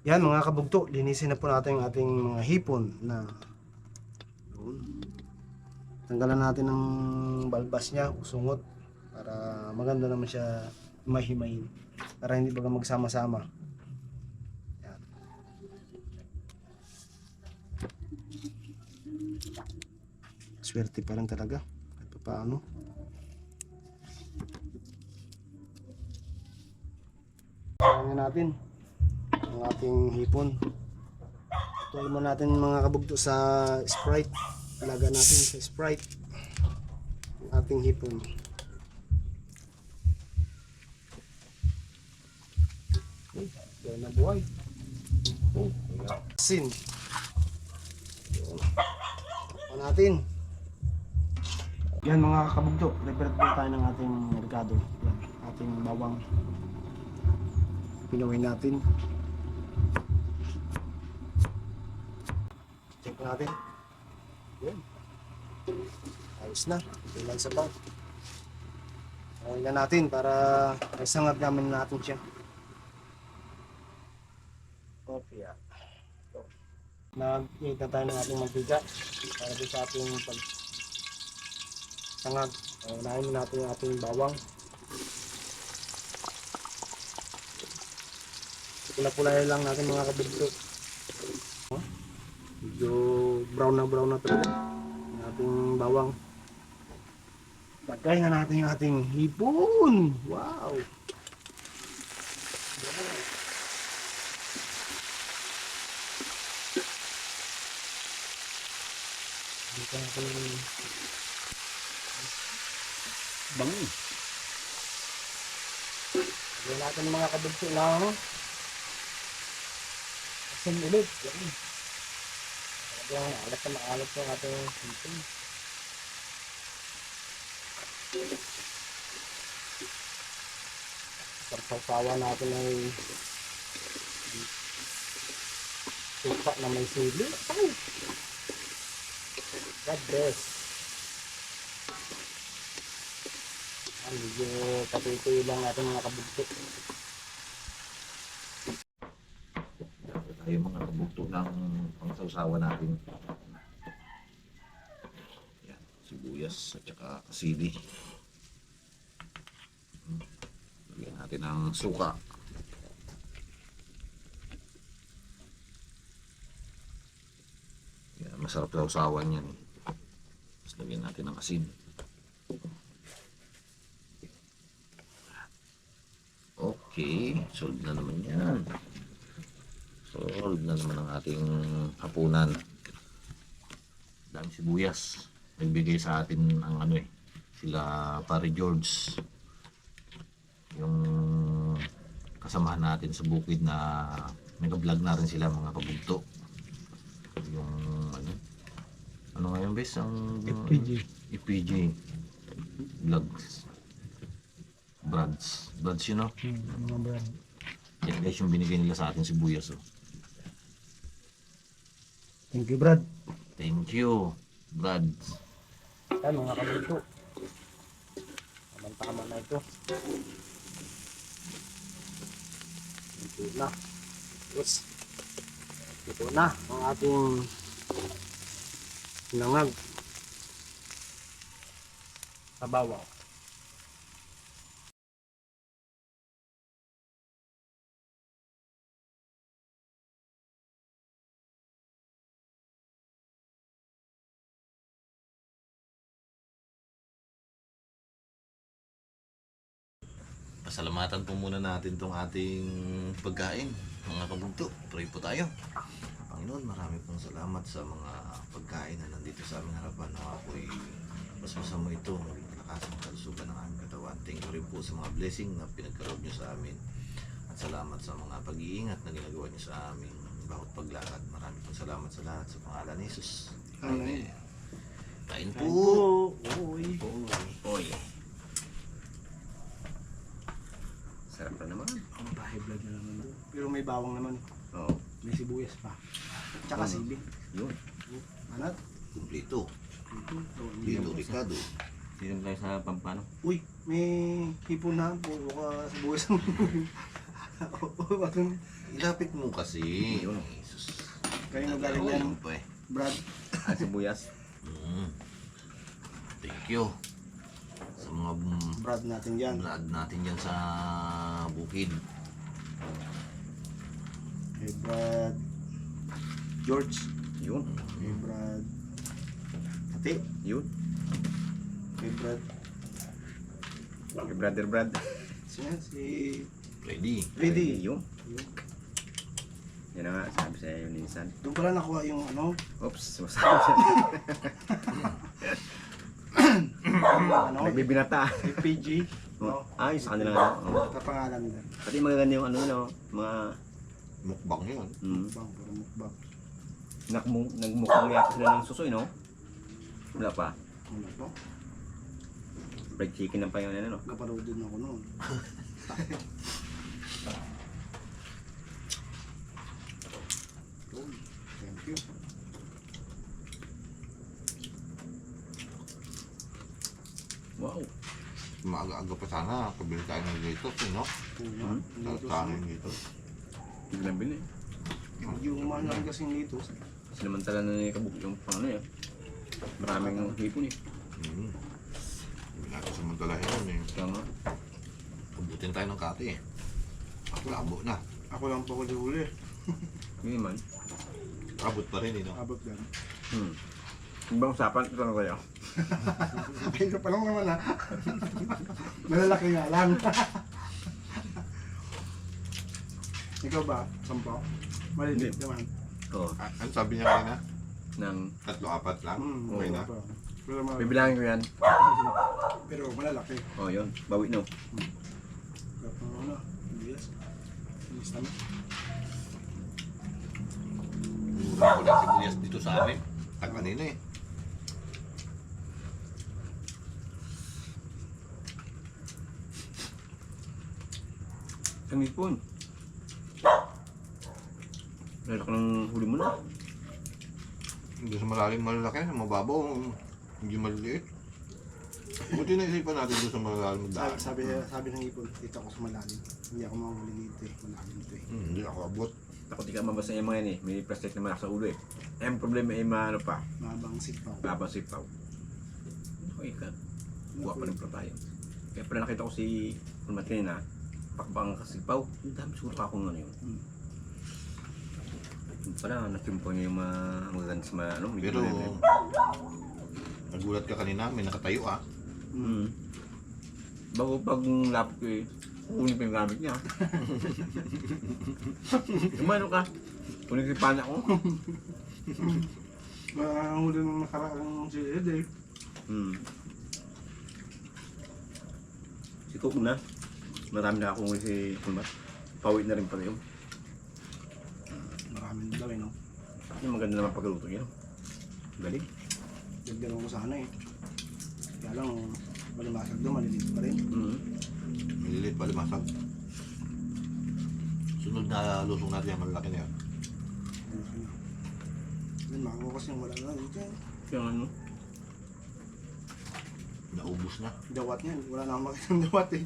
Yan mga kabugto, linisin na po natin yung ating mga hipon na yun. Tanggalan natin ng balbas niya, usungot para maganda naman siya mahimayin para hindi baga magsama-sama. Yan. Swerte pa rin talaga kahit pa paano. Kaya natin ang ating hipon. Tuloy mo natin mga kabugto sa Sprite. Ilaga natin sa Sprite ang ating hipon. Yan na buhay. Sin. Yan natin. Yan mga kabugto. Prepare po tayo ng ating merkado. Yan, ating bawang. Pinawin natin. Check natin. Yan. Ayos na. Tingnan sa bang. Okay na natin para isangag namin natin siya. Okay. So, nag-create na tayo ng ating mantika para doon sa ating pagsangag. Unahin natin yung ating bawang. Pula-pulahin lang natin mga kabugto. Medyo brown na talaga yung ating bawang. Lagay na natin yung ating hipon. Wow! Dito natin bangi. Lagyan natin mga kabugto lang. Asin ulit. Yan. Talagang alat na maalat yung ating hipon. Sarsawa natin ay suka na may sili. Ay! God bless. Medyo patitoy lang natin mga kabugto. Tayo mga kabugto ng pangsawsawa natin. Yan, sibuyas at saka sili. Lagyan natin ng suka. Yan, masarap sausawan yan. Tapos lagyan natin ng asin. Okay, solve na naman yan. Solve na naman ang ating hapunan. Dami sibuyas. Nagbigay sa atin ang ano sila pare George. Yung kasamahan natin sa bukid na nag-vlog na rin sila mga kabugto. Yung ano ngayon bes ang FPG vlogs. Brads yun no? Mga brad. Yan guys yung binigay nila sa atin sibuyas oh. Thank you Brad. Thank you Brad. Yan mga kabugto. Tama na ito. Ito na. Yes. Ito na ang ating sinangag sa bawang. Pasalamatan po muna natin tong ating pagkain mga kabugto. Pray po tayo. Panginoon, marami pong salamat sa mga pagkain na nandito sa aming harapan. Nawa po ay basbasa mo ito, maging malakas ang kalusugan ng aming katawan. Thank you rin po sa mga blessing na pinagkaroon nyo sa amin. At salamat sa mga pag-iingat na ginagawa nyo sa aming bawat paglakad. Marami pong salamat sa lahat sa pangalan ni Jesus. Amen. Kain po. Uy. Oy. Sarap na naman. Ang bahay vlog na naman doon. Pero may bawang naman. Oo. May sibuyas pa. Tsaka sili. Yun. Anat? Kumplito. Dito, Ricardo. Sinom tayo sa Pampano. Uy, may hipon na. Puro ka sibuyas. Oo, Ilapit mo kasi. Yun. Jesus. Kayo magaling Nagalaw yan, lang pa eh. Brad. At sibuyas. Mm. Thank you. Sa mga Brad natin yan. brad natin dyan sa bukid. Kay Brad George. Yun. Kay Brad Ate. Yun. Kay Brad. Kay Brother Brad. Sino yan? Si Ready. Freddy. Yun. Yun. Yan na nga, sabi sa'yo ni Insan. Doon pala nakuha yung ano. Oops, sumasabi siya. Ano? Nagbibinata. PG. No? Ay, sa kanila nga. Oh. Sa pangalan nila. Pati magaganda yung ano, no? Mga... Mukbang yun. Mukbang. Puro mukbang. Nagmukhang yata sila ng susoy, no? Wala pa. Ano po? Fried chicken ng pa yun, ano? Naparood din ako noon. Yun. Thank you. Wow. Maaga-aga pa sana. Pabili tayo ng dito. No? Una. Sarap tayo dito. Biglang bili. Yung mahal kasing dito. Sinamantala na ni Kabuk yung paano eh. Maraming hipon eh. Mm. Hindi natin samantalahin yun eh. Kaya nga. Abutin tayo ng kati eh. Labo na. Ako lang po huli-huli. Hindi man. Abot pa rin eh. No? Abot lang. Ibang usapan, ito na kayo. Ito pa lang naman ha. Malalaki nga lang. Ikaw ba? Sampo? Maliliit Hindi. naman. Oo. Ano sabi niya kanina? Nang... 3-4 lang? Okay na? Pero, mal- Bibilangin ko yan. pero malalaki. Oh, yun. Bawi no. Ano? Bilis. Bilis naman. Mura ko lang sibuyas dito sa amin. Tag kanina eh. Ang hipon. Lalak ng huli mo na. Hindi sa malalim malalaki, sa mababaw, hindi maliliit. Buti naisipan natin doon sa malalim magdaan. Sabi ng ipon, dito ako sa malalim. Hindi ako mahuli dito eh. Malalim ito eh. Hindi ako abot. Takot di ka mabasa yung mga yan eh. May plastic na malak sa ulo eh. Eh, ang problema ay ano pa. Mahabang sipaw. Babang sipaw. Okay ka. Buwa pa rin pala tayo. Kaya pala nakita ko si Matin na pakbang kasipaw. Ang dami siguro ka kung ano yun. Yung pala, natimpo niya yung mga magaganda sa mga ano. Pero, nagulat ka kanina, may nakatayo ah. Bago pag lapit ko eh, kunin pa yung gamit niya. Kumano ka? Kunin si pana ko. Mahuli ng nakaraang si Ed eh. Si Cook na. Marami na akong si Kulmat. Pawit na rin pala yun. Maraming daw eh no. Yung maganda naman pagluto yun. Galing. Dagdagan ko sana eh. Kaya lang, malimasag doon, maliliit pa rin. Maliliit pa limasag. Sunod na lusong natin yan, malalaki na yan. Then makakuha kasi yung wala na dito eh. Kaya ano? Naubos na. Dawat niyan, wala na akong makita ng dawat eh.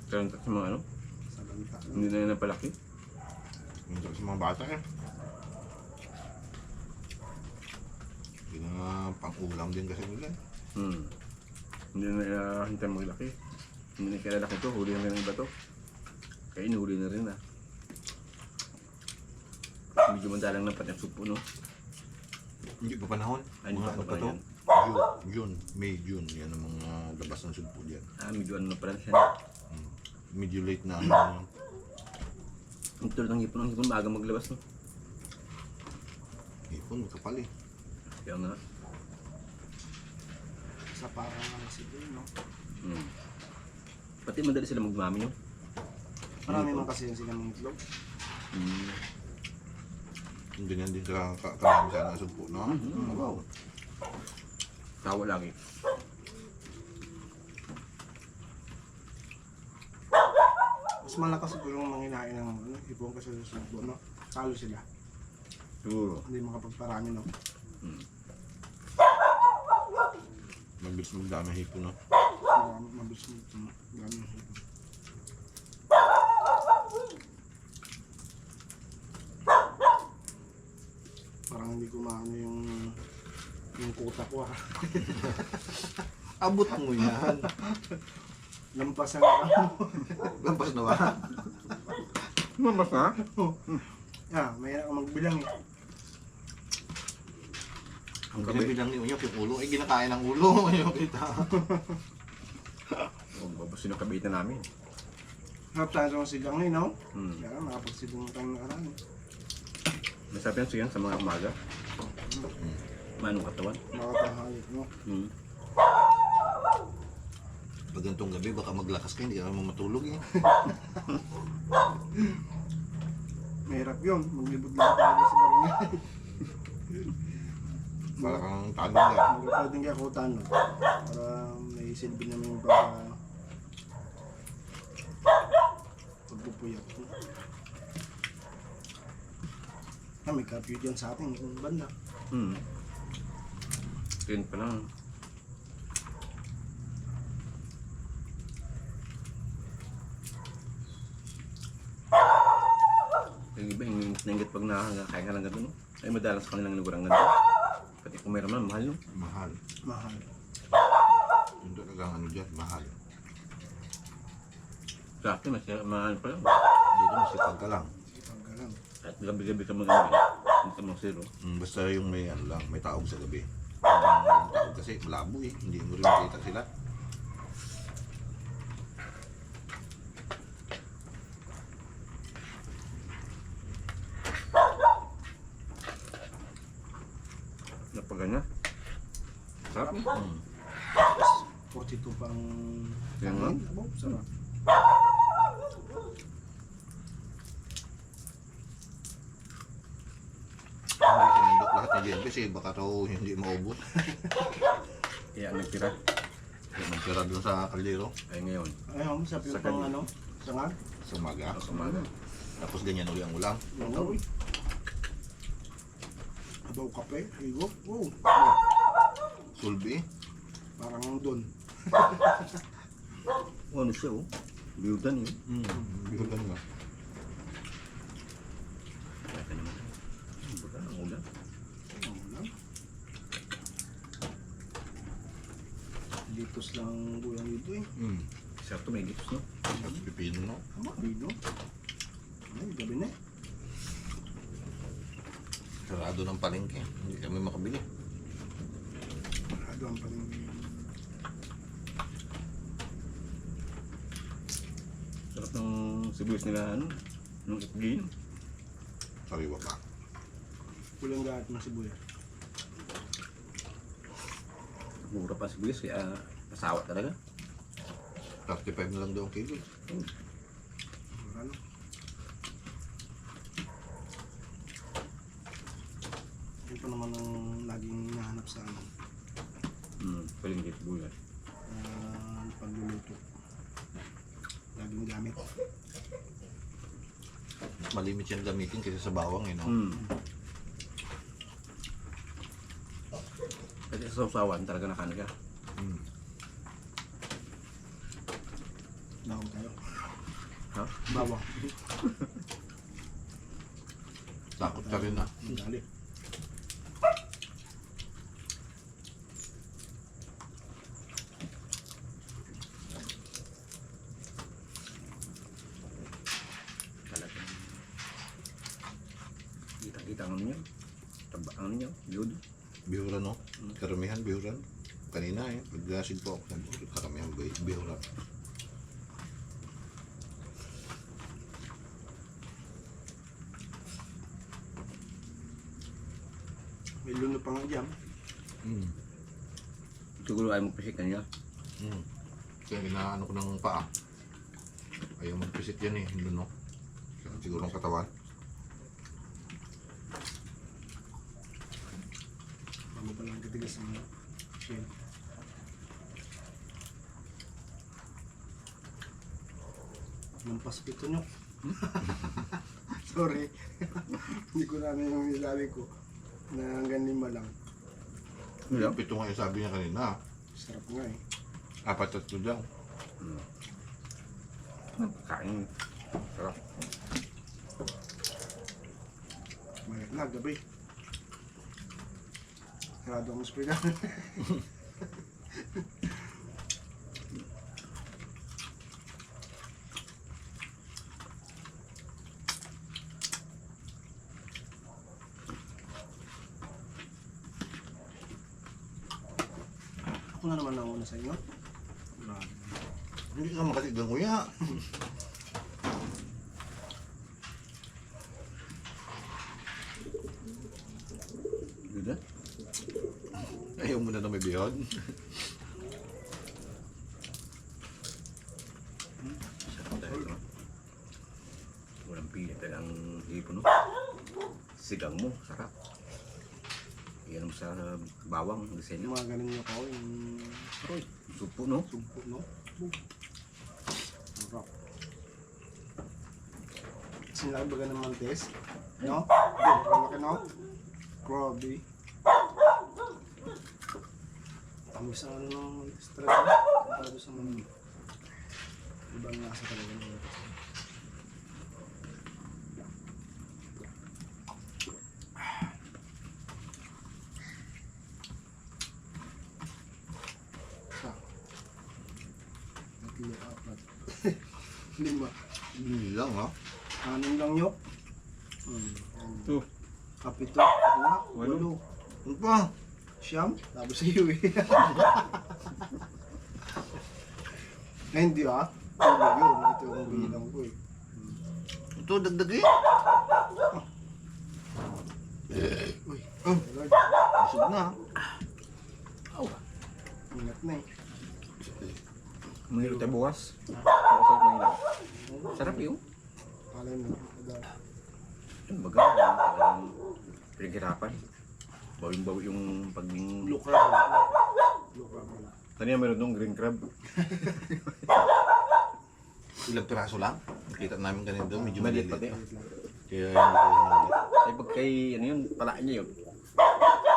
Kaya sa mga ano? Sa banta. Hindi na yan napalaki. Hindi sa mga bata eh. Hindi na pang-ulam din kasi nila. Hindi na hintay maglaki. Hindi na kailalaki to. Huli na rin ng iba to. Kaya inuhuli na rin ah. Medyo mandalang na pati ang supo no. Hindi pa panahon. Ay, hindi Mga pa ano pa to? yan. June, May, June. Yan ang mga labas ng sugpo diyan. Medyo ano na pala siya. Medyo late na ano. Ang tulad ng hipon, maaga maglabas no. Hipon, kapal eh. Kaya nga. Sa parang kasi doon no. Pati madali sila magmami no. Marami man kasi sila ng itlog. Ganyan din sa karami sana sugpo, no? Wow. Tawa lagi. Mas malakas siguro yung manginain ng ano, ipon kasi sa sugbo no. Talo sila. Siguro. Hindi makapagparami no. Mabilis magdami hipon, no? Mabilis mo ito no. Dami ng hipon. lang hindi ko maano yung kuta ko ah. Abot mo yan. Lampas ang ako. Lampas na ba? Mamas na? Mahirap ka magbilang eh. Ang binibilang ni Unyok yung ulo. Eh, ginakain ang ulo. Yung kita. Babasin ang kabitan namin. Harap tayo sa sigang ngayon, no? Hmm. Kaya nakapagsigang tayo nakaraan. May sabi yan siya sa mga umaga. Manong katawan. Makapahayot, no? Pag ganitong gabi, baka maglakas ka, hindi ka naman matulog eh. Mahirap yun. Maglibot-libot tayo sa barangay. Para kang tanong ka. Pwedeng kaya kutan, no? Para may silbi naman yung pagpupuyat. May curfew dyan sa atin, kung banda. Yun pa lang. Yung iba, yung nanggit pag nakakain ka ng ganito, no? Ay madalas sa kanilang lugar ang ganito. Pati kung meron man, mahal, no? Mahal. Mahal. Yung talagang ano dyan, mahal. Sa akin, mahal pa lang. Dito masipag ka lang. Sipag ka lang. At gabi-gabi ka mag-gabi. Hindi ka mag-zero. Basta yung may ano lang, may taog sa gabi. Yung taog kasi malabo eh. Hindi mo rin makita sila. Napagana. Sarap, no? 42 pang Yan nga. Abo, sarap. Hindi sinandok lahat ni Jen kasi baka raw hindi maubos. Kaya nagtira. Kaya magtira doon sa kaldero Ay ngayon. Ayun, sabi Sa ko pang kanila. sangag. sa umaga. Sa umaga. Tapos ganyan uli ang ulam. Yung uy. Abaw kape, higo. Oh, Sulbi. parang doon. Ano siya, oh? Biyudan yun. Bihulan nga. Kaya ka naman. Buka ang ulan. Litos lang bulang dito eh. Sarap to, may gitos, no? Tapos pipino no. Tama, dito. Ay, gabi na eh. Sarado ng palengke. Hindi kami makabili. Marado ang paling. Sarap ng sibuyas nila, ano? Nung itlin. Sariwa pa. Kulang lahat ng sibuyas. Mura pa sibuyas, kaya masawa talaga. 35 na lang daw ang kilo. Ano? Yun pa naman ang laging nahanap sa ano. Palingkit sibuyas. Pagluluto. Laging gamit. Mas malimit yan gamitin kaysa sa bawang eh no. Kasi sa sausawan talaga nakain ka. Bawang tayo. Ha? Bawang. Takot ka rin ah. Dali. Talaga. Kita-kita ang ano niya. Taba ang ano niya. Biyod. Bihuran no. Karamihan bihuran. Kanina eh. Paglasid po ako. Sabi ko, karamihan bihuran. May luno pa nga dyan. Siguro ay magpisik kanina. Kaya ginaano ko ng paa. Ayaw magpisit yan eh. Hindi no. Siguro ang katawan. Bago pa lang katigas ng shell. Lampas pito nyo. Sorry. Hindi ko na yung sabi ko. Na hanggang 5 lang. Yung pito nga yung sabi niya kanina. Sarap nga eh. 4 at 2 daw. Kain. Sarap. Mayat na, gabi. Sigurado akong speaker. Ako na naman nauna sa inyo. Hindi ka makatigang kuya. Good ah. Ayaw mo na may bihon. Sarap dahil ito. Walang pilit dahil ang hipon no. Sigang mo, sarap. Iyan mo sa bawang, Yung disenyo. mga ganun nyo ko, yung Aroy, supo no. sumpo, no? Sarap. Sinlaki ba ng mantis? No? Malaki, no? Grabe. Tamis ang ano ng mantis talaga. Para doon sa mga ibang nasa talaga ng mantis. Isa. Tatlo, apat. Lima. Hindi lang ha. Anim lang yun. Ito. Kapito. Wala. Walo. Walo. Ano pa? Siyam. Tapos sa iyo eh. Ay hindi ah. Ano yun? Ito yung bilang ko eh. Ito, dagdag eh. Uy. Oh, Lord. busog na. Aw. Ingat na eh. Manghilo tayo bukas. Masarap manghilo. Sarap yun. Kalay mo. Yung baga, talagang pinaghirapan. Bawing-bawi yung paging... Blue crab. Blue crab wala. Kanina meron nung green crab. Ilang piraso lang. Nakita namin kanina doon, medyo Maliit maliit. pati. Wait lang. Kaya hindi ko hinuli. Ay pag kay, ano yun, palaan niya yun.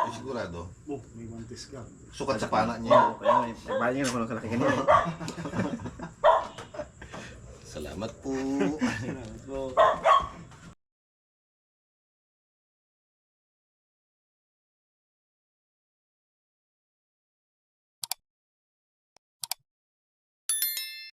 Eh, sigurado. Oh, may mantis ka. Sukat sa pana niya. Oo, kaya nga, may bayan niya naman ang kalaki kanina. Salamat po. So,